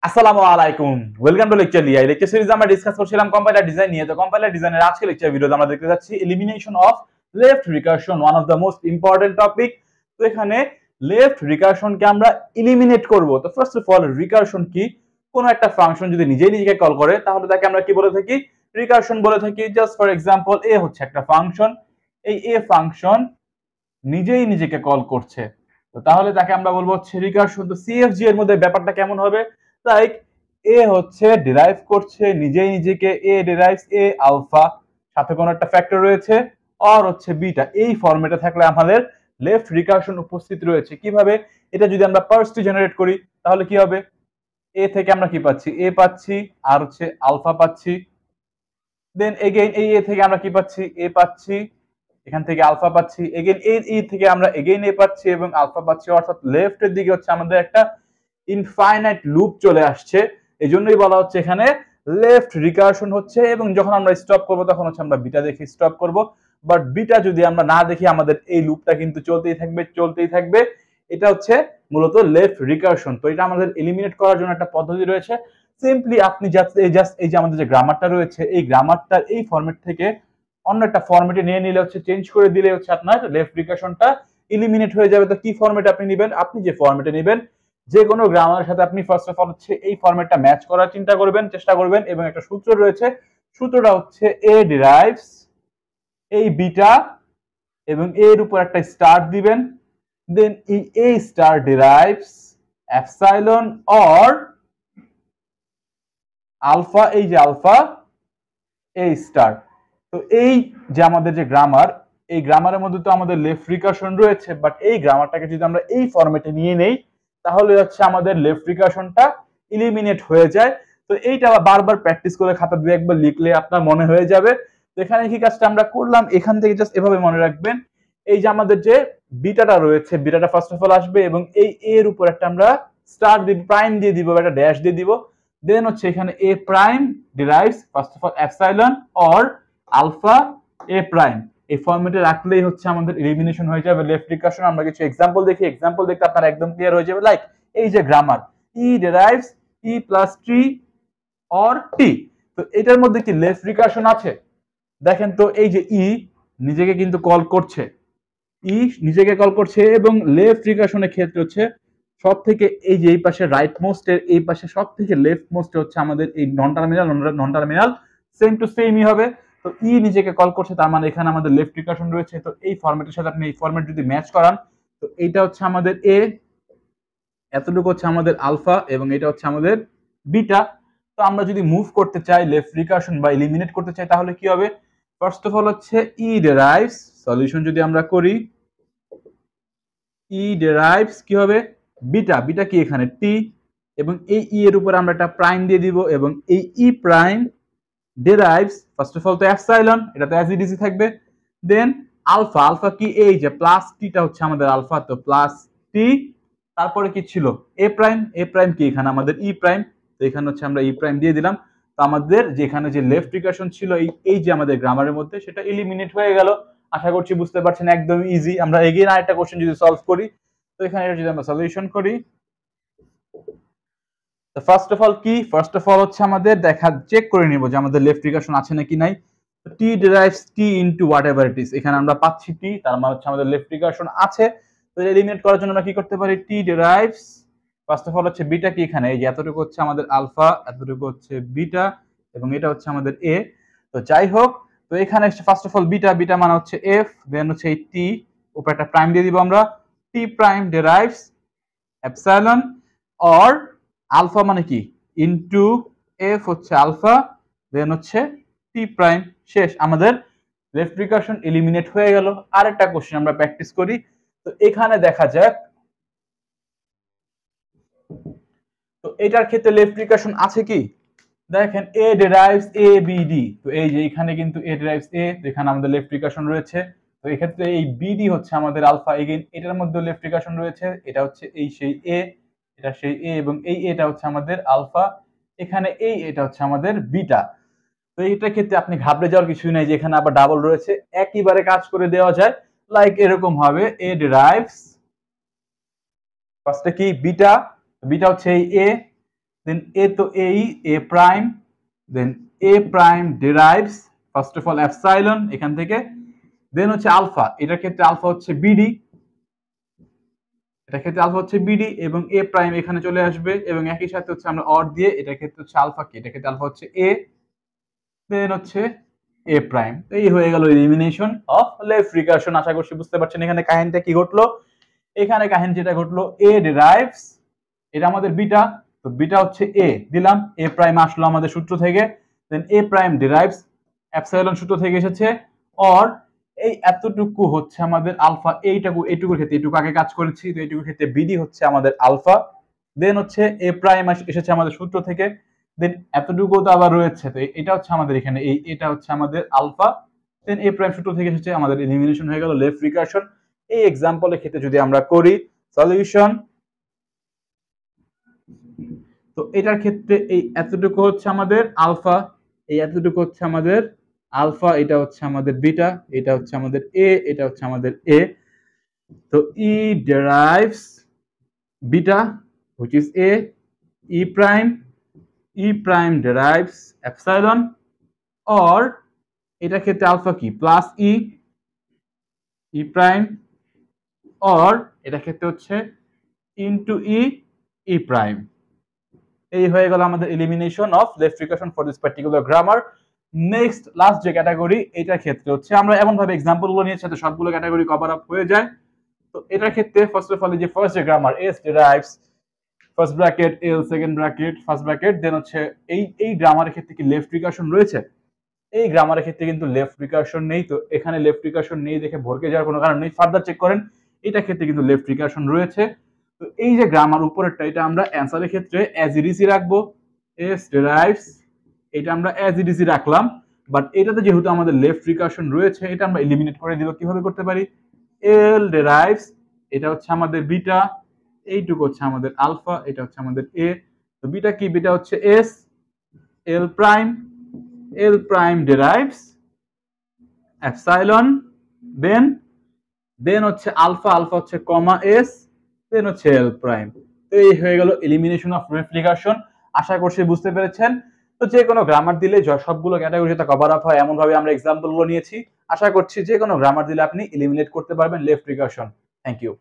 আসসালামু আলাইকুম, welcome to লেকচারলিয়া। এই লেকচার সিরিজে আমরা ডিসকাস করছিলাম কম্পাইলার ডিজাইন নিয়ে। তো কম্পাইলার ডিজাইনের আজকে লেকচার ভিডিওতে আমরা দেখতে যাচ্ছি elimination of left recursion, one of the most important topic. তো এখানে লেফট রিকারশনকে আমরা এলিমিনেট করব। তো ফার্স্ট অফ অল, রিকারশন কি? কোন একটা ফাংশন যদি নিজেই নিজেকে কল করে তাহলে তাকে আমরা কি বলে থাকি? রিকারশন বলে থাকি। জাস্ট ফর এক্সাম্পল, এ হচ্ছে একটা ফাংশন, এই এ ফাংশন নিজেই নিজেকে কল করছে, তো তাহলে তাকে আমরা বলবো হচ্ছে রিকারশন। তো সিএফজি এর মধ্যে ব্যাপারটা কেমন হবে? লাইক এ হচ্ছে ডিরাইভ করছে নিজেই নিজেকে, এ ডিরাইভস এ আলফা, সাথে কোনো একটা ফ্যাক্টর রয়েছে, অর হচ্ছে বিটা। এই ফরম্যাটে থাকলে আমাদের লেফট রিকারশন উপস্থিত রয়েছে। কিভাবে? এটা যদি আমরা পার্সটি জেনারেট করি তাহলে কি হবে? এ থেকে আমরা কি পাচ্ছি? এ পাচ্ছি, আর হচ্ছে আলফা পাচ্ছি। দেন এগেইন এই এ থেকে আমরা কি পাচ্ছি? এ পাচ্ছি, এখান থেকে আলফা পাচ্ছি, এগেইন এই থেকে আমরা এগেইন এ পাচ্ছি এবং আলফা পাচ্ছি। অর্থাৎ লেফটের দিকে হচ্ছে আমাদের একটা ইনফাইনাইট লুপ চলে আসছে। এই জন্যই বলা হচ্ছে এখানে লেফট রিকারশন হচ্ছে। এবং যখন আমরা স্টপ করব তখন হচ্ছে আমরা বিটা দেখে স্টপ করব। বাট বিটা যদি আমরা না দেখি, আমাদের এই লুপটা কিন্তু চলতেই থাকবে, চলতেই থাকবে। এটা হচ্ছে মূলত লেফট রিকারশন। তো এটা আমাদের এলিমিনেট করার জন্য একটা পদ্ধতি রয়েছে। সিম্পলি আপনি জাস্ট এই যে আমাদের যে গ্রামারটা রয়েছে, এই গ্রামারটার এই ফরম্যাট থেকে অন্য একটা ফরম্যাটে নিয়ে নিলে হচ্ছে, চেঞ্জ করে দিলে হচ্ছে আপনার লেফট রিকারশনটা এলিমিনেট হয়ে যাবে। তো কি ফরম্যাট আপনি নেবেন? আপনি যে ফরম্যাটে নেবেন, যে কোনো গ্রামারের সাথে আপনি ফার্স্ট অফ অল হচ্ছে এই ফরম্যাটটা ম্যাচ করার চেষ্টা করবেন। এবং একটা সূত্র রয়েছে, সূত্রটা হচ্ছে এ ডিরাইভস এই বিটা এবং এর উপর একটা স্টার দিবেন। Then A star derives epsilon or alpha, এই যে আলফা এ স্টার। তো এই যে আমাদের যে গ্রামার, এই গ্রামারের মধ্যে তো আমাদের লেফট রিকারশন রয়েছে, বাট এই গ্রামারটাকে যদি আমরা এই ফরম্যাটে নিয়ে নেই তাহলে হচ্ছে আমাদের লেফট রিকারশনটা এলিমিনেট হয়ে যায়। তো এইটা বারবার প্র্যাকটিস করে খাতা দুই একবার লিখলে আপনার মনে হয়ে যাবে। তো এখানে কি কাজটা আমরা করলাম, এখান থেকে জাস্ট এভাবে মনে রাখবেন, এই যে আমাদের যে বিটাটা রয়েছে, বিটাটা ফার্স্ট অফ অল আসবে এবং এই এর উপর একটা আমরা স্টার দিব, প্রাইম দিয়ে দিব, একটা ড্যাশ দিয়ে দিব। দেন হচ্ছে এখানে A prime derives first of all epsilon or alpha A prime. এই ফরম্যাটে রাখলেই হচ্ছে আমাদের এলিমিনেশন হয়ে যাবে লেফট রিকারশন। আমরা কিছু এক্সাম্পল দেখি, এক্সাম্পল দেখতে আপনার একদম ক্লিয়ার হয়ে যাবে। লাইক এই যে grammar, E derives E plus T or T, তো এটার মধ্যে কি লেফট রিকারশন আছে? দেখেন তো, এই যে ই নিজেকে কিন্তু কল করছে, ই নিজেকে কল করছে এবং লেফট রিকারশনের ক্ষেত্রে হচ্ছে সব থেকে এই যে এই পাশে রাইট মোস্ট এর এই পাশে সব থেকে লেফট মোস্ট হচ্ছে আমাদের এই নন টার্মিনাল সেম টু সেমই হবে। তো ই নিজেকে কল করছে, তার মানে এখানে আমাদের লেফট রিকারশন রয়েছে। তো এই ফরম্যাটের সাথে আপনি এই ফরম্যাট যদি ম্যাচ করান, তো এইটা হচ্ছে আমাদের এ, এতটুকু হচ্ছে আমাদের আলফা এবং এটা হচ্ছে আমাদের বিটা। তো আমরা যদি মুভ করতে চাই লেফট রিকারশন বা এলিমিনেট করতে চাই তাহলে কি হবে? ফার্স্ট অফ অল হচ্ছে ই ডিরাইভস, সলিউশন যদি আমরা করি, ই ডিরাইভস কি হবে? বিটা, বিটা কি এখানে টি, এবং এই ই এর উপর আমরা একটা প্রাইম দিয়ে দিব এবং এই ই prime derives first of all তো এপসাইলন, এটা তো অ্যাজ ইট ইজ থাকবে। দেন আলফা, আলফা কি? এই যে প্লাস টিটা হচ্ছে আমাদের আলফা, তো প্লাস টি, তারপরে কি ছিল? এ প্রাইম, এ প্রাইম কি এখানে আমাদের ই প্রাইম, তো এখানে হচ্ছে আমরা ই প্রাইম দিয়ে দিলাম। তো আমাদের যেখানে যে লেফট রিকারশন ছিল এই যে আমাদের গ্রামারের মধ্যে, সেটা এলিমিনেট হয়ে গেল। আশা করছি বুঝতে পারছেন, একদম ইজি। আমরা এগেইন আরেকটা কোশ্চেন যদি সলভ করি, তো এখানে এটা যদি আমরা সলিউশন করি, তো ফার্স্ট অফ অল কি? ফার্স্ট অফ অল হচ্ছে আমাদের দেখা চেক করে নিব যে আমাদের লেফট রিকারশন আছে নাকি নাই। T derives T into whatever it is, এখানে আমরা পাচ্ছি টি, তার মানে হচ্ছে আমাদের লেফট রিকারশন আছে। তো এলিমিনেট করার জন্য আমরা কি করতে পারি? টি ডিরাইভস ফার্স্ট অফ অল হচ্ছে বিটা কি এখানে, এই যে এতটুকু হচ্ছে আমাদের আলফা, এতটুকু হচ্ছে বিটা এবং এটা হচ্ছে আমাদের এ। তো যাই হোক, তো এখানে first of all beta, beta মানে হচ্ছে এফ, দেন হচ্ছে এই টি উপর একটা প্রাইম দিয়ে দিব আমরা, T prime derives epsilon or alpha মানে কি? ইনটু এফ হচ্ছে আলফা, দেন হচ্ছে টি প্রাইম। শেষ, আমাদের লেফট রিকারশন এলিমিনেট হয়ে গেল। আরেকটা কোশ্চেন আমরা প্র্যাকটিস করি। তো এখানে দেখা যাক, তো এটার ক্ষেত্রে লেফট রিকারশন আছে কি? দেখেন এ ডিরাইভস এ বি ডি, তো এই যে এখানে কিন্তু এ ডিরাইভস এ, তো এখানে আমাদের লেফট রিকারশন রয়েছে। তো এই ক্ষেত্রে এই বিডি হচ্ছে আমাদের আলফা, এগেইন এটার মধ্যে লেফট রিকারশন রয়েছে, এটা হচ্ছে এই সেই এ, এটা সেই এ এবং এই এটা হচ্ছে আমাদের আলফা, এখানে এই এটা হচ্ছে আমাদের বিটা। তো এইটার ক্ষেত্রে আপনি ঘাবড়ে যাওয়ার কিছুই নাই যে এখানে আবার ডাবল রয়েছে, একইবারে কাজ করে দেওয়া যায়। লাইক এরকম হবে, এ ডিরাইভস ফার্স্টে কি? বিটা, বিটা হচ্ছে এই এ, দেন এ তো A prime, then A prime derives first of all epsilon এখান থেকে, দেন হচ্ছে আলফা, এটার ক্ষেত্রে আলফা হচ্ছে বিডি, এটার ক্ষেত্রে আলফা হচ্ছে বিডি এবং এ প্রাইম এখানে চলে আসবে এবং একই সাথে হচ্ছে আমরা অর দিয়ে এটার ক্ষেত্রে হচ্ছে আলফা কি, এটার ক্ষেত্রে আলফা হচ্ছে এ, দেন হচ্ছে এ প্রাইম। এই হয়ে গেল এলিমিনেশন অফ লেফট রিকারশন। আশা করছি বুঝতে পারছেন এখানে কাহিনীটা কি ঘটলো। এখানে কাহিনী যেটা ঘটলো, এ ডিরাইভস, এটা আমাদের বিটা, তো বিটা হচ্ছে এ দিলাম, এ প্রাইম আসলো আমাদের সূত্র থেকে, দেন এ প্রাইম ডিরাইভস এপসাইলন সূত্র থেকে এসেছে, অর এই এতটুকু হচ্ছে আমাদের আলফা, এইটুকুর ক্ষেত্রে এইটুকু আগে কাজ করেছি, তো এইটুকুর ক্ষেত্রে বিডি হচ্ছে আমাদের আলফা, দেন হচ্ছে এ প্রাইম এসেছে আমাদের সূত্র থেকে, দেন এতটুকু তো আবার রয়েছে, তো এটা হচ্ছে আমাদের এখানে এটা হচ্ছে আমাদের আলফা, দেন এ প্রাইম সূত্র থেকে এসেছে, আমাদের এলিমিনেশন হয়ে গেল লেফট রিকারশন। এই এক্সাম্পলের ক্ষেত্রে যদি আমরা করি সলিউশন, তো এটার ক্ষেত্রে এই এতটুকু হচ্ছে আমাদের আলফা, এই এতটুকু হচ্ছে আমাদের আলফা, এটা হচ্ছে আমাদের বিটা, এটা হচ্ছে আমাদের এ, এটা হচ্ছে আমাদের এ, তো ই derives beta which is a, e prime derives epsilon, or এটার ক্ষেত্রে আলফা কি প্লাস ই প্রাইম, or এটার ক্ষেত্রে হচ্ছে ইনটু ই প্রাইম। এই হয়ে গেল আমাদের elimination of left recursion for this particular grammar. Next last যে ক্যাটাগরি, এটার ক্ষেত্রে হচ্ছে আমরা এমন ভাবে এক্সাম্পলগুলো নিয়েছি যাতে সবগুলো ক্যাটাগরি কভার আপ হয়ে যায়। তো এটার ক্ষেত্রে ফার্স্ট অফ অল যে ফার্স্ট যে grammar S derives first bracket L second bracket first bracket, then হচ্ছে এই গ্রামারের ক্ষেত্রে কি লেফট রিকারশন রয়েছে? এই গ্রামারের ক্ষেত্রে কিন্তু লেফট রিকারশন নেই, তো এখানে লেফট রিকারশন নেই দেখে ভরকে যাওয়ার কোনো কারণ নেই, ফার্দার চেক করেন এটার ক্ষেত্রে কিন্তু লেফট রিকারশন রয়েছে। তো এই যে গ্রামার উপরেরটা, এটা আমরা অ্যান্সারের ক্ষেত্রে অ্যাজ ইডিসি রাখবো, এস ডিরাইভস, এটা আমরা অ্যাজ ইডিসি রাখলাম, বাট এটাতে যেহেতু আমাদের লেফট রিকারশন রয়েছে, এটা আমরা এলিমিনেট করে দিব। কিভাবে করতে পারি? এল ডিরাইভস, এটা হচ্ছে আমাদের বিটা, এইটুকু হচ্ছে আমাদের আলফা, এটা হচ্ছে আমাদের এ, তো বিটা কি, বিটা হচ্ছে এস, এল প্রাইম ডিরাইভস এপসাইলন, দেন হচ্ছে আলফা, আলফা হচ্ছে কমা এস, দেন হচ্ছে এল প্রাইম। তো এই হয়ে গেল এলিমিনেশন অফ লেফট রিকারশন। আশা করছি বুঝতে পেরেছেন। তো যে কোনো গ্রামার দিলে সবগুলো ক্যাটাগরি যাতে কভার আপ হয় এমন ভাবে আমরা এক্সাম্পলগুলো নিয়েছি। আশা করছি যে কোনো গ্রামার দিলে আপনি এলিমিনেট করতে পারবেন লেফট রিকারশন। Thank you.